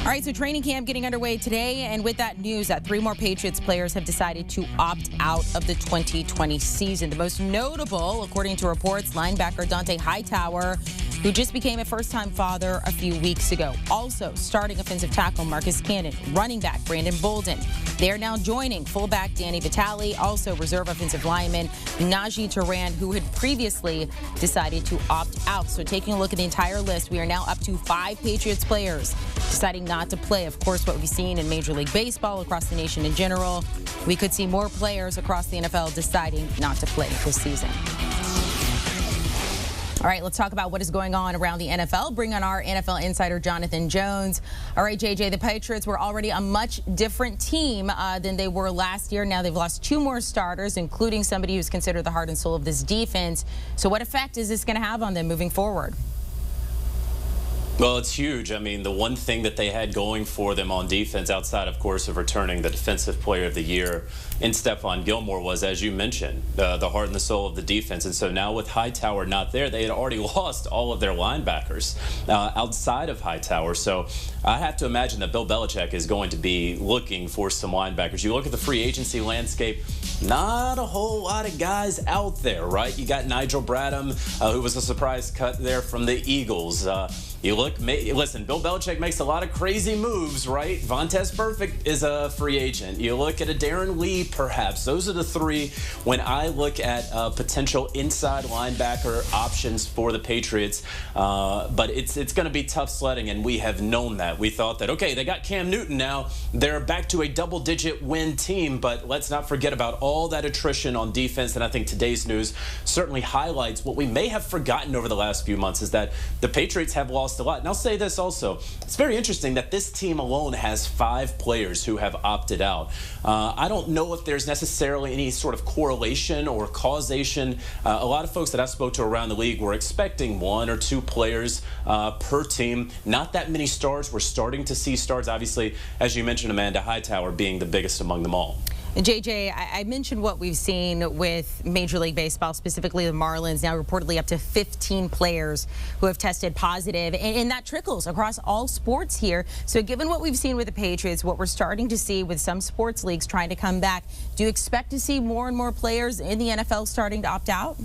All right, so training camp getting underway today, and with that news that 3 more Patriots players have decided to opt out of the 2020 season. The most notable, according to reports, linebacker Hightower, who just became a first-time father a few weeks ago. Also, starting offensive tackle Marcus Cannon, running back Brandon Bolden. They're now joining fullback Danny Vitale, also reserve offensive lineman Najee Toran, who had previously decided to opt out. So taking a look at the entire list, we are now up to 5 Patriots players deciding not to play. Of course, what we've seen in Major League Baseball across the nation in general, we could see more players across the NFL deciding not to play this season. All right, let's talk about what is going on around the NFL. Bring on our NFL insider, Jonathan Jones. All right, JJ, the Patriots were already a much different team than they were last year. Now they've lost 2 more starters, including somebody who's considered the heart and soul of this defense. So what effect is this going to have on them moving forward? Well, it's huge. I mean, the one thing that they had going for them on defense, outside, of course, of returning the Defensive Player of the Year in Stephon Gilmore, was, as you mentioned, the heart and the soul of the defense. And so now with Hightower not there, they had already lost all of their linebackers outside of Hightower. So I have to imagine that Bill Belichick is going to be looking for some linebackers. You look at the free agency landscape, not a whole lot of guys out there, right? You got Nigel Bradham, who was a surprise cut there from the Eagles. Listen, Bill Belichick makes a lot of crazy moves, right? Vontaze Perfect is a free agent. You look at a Darren Lee, perhaps. Those are the 3 when I look at potential inside linebacker options for the Patriots. But it's going to be tough sledding, and we have known that. We thought that, okay, they got Cam Newton now. They're back to a double-digit win team, but let's not forget about all that attrition on defense. And I think today's news certainly highlights what we may have forgotten over the last few months, is that the Patriots have lost a lot. And I'll say this also, it's very interesting that this team alone has 5 players who have opted out. I don't know if there's necessarily any sort of correlation or causation. A lot of folks that I spoke to around the league were expecting 1 or 2 players per team. Not that many stars. We're starting to see stars, obviously, as you mentioned, Amanda, Hightower being the biggest among them all. JJ, I mentioned what we've seen with Major League Baseball, specifically the Marlins, now reportedly up to 15 players who have tested positive, and that trickles across all sports here. So given what we've seen with the Patriots, what we're starting to see with some sports leagues trying to come back, do you expect to see more and more players in the NFL starting to opt out?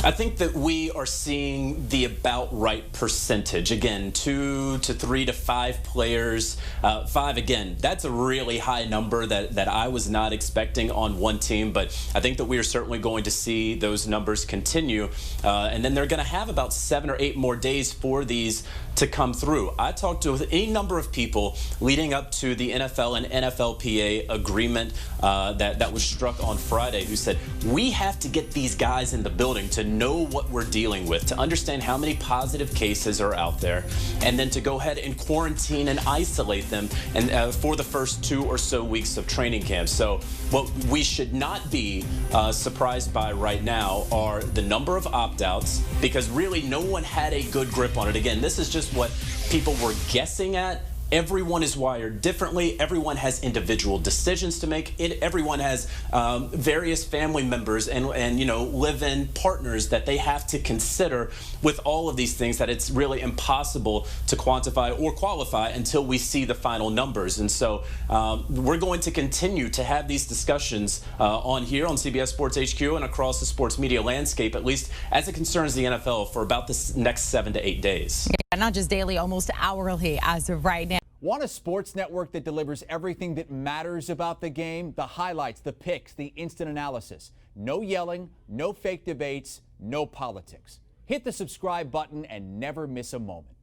I think that we are seeing the about right percentage. Again, 2 to 3 to 5 players. 5, again, that's a really high number that I was not expecting on one team, but I think that we are certainly going to see those numbers continue. And then they're going to have about 7 or 8 more days for these to come through. I talked to a number of people leading up to the NFL and NFLPA agreement that was struck on Friday, who said, we have to get these guys in the building to know what we're dealing with, to understand how many positive cases are out there, and then to go ahead and quarantine and isolate them and for the first 2 or so weeks of training camp. So what we should not be surprised by right now are the number of opt-outs, because really no one had a good grip on it. Again, this is just what people were guessing at. Everyone is wired differently. Everyone has individual decisions to make. Everyone has various family members and you know, live-in partners that they have to consider with all of these things, that it's really impossible to quantify or qualify until we see the final numbers. And so we're going to continue to have these discussions on here on CBS Sports HQ and across the sports media landscape, at least as it concerns the NFL, for about the next 7 to 8 days. Yeah, not just daily, almost hourly as of right now. Want a sports network that delivers everything that matters about the game? The highlights, the picks, the instant analysis. No yelling, no fake debates, no politics. Hit the subscribe button and never miss a moment.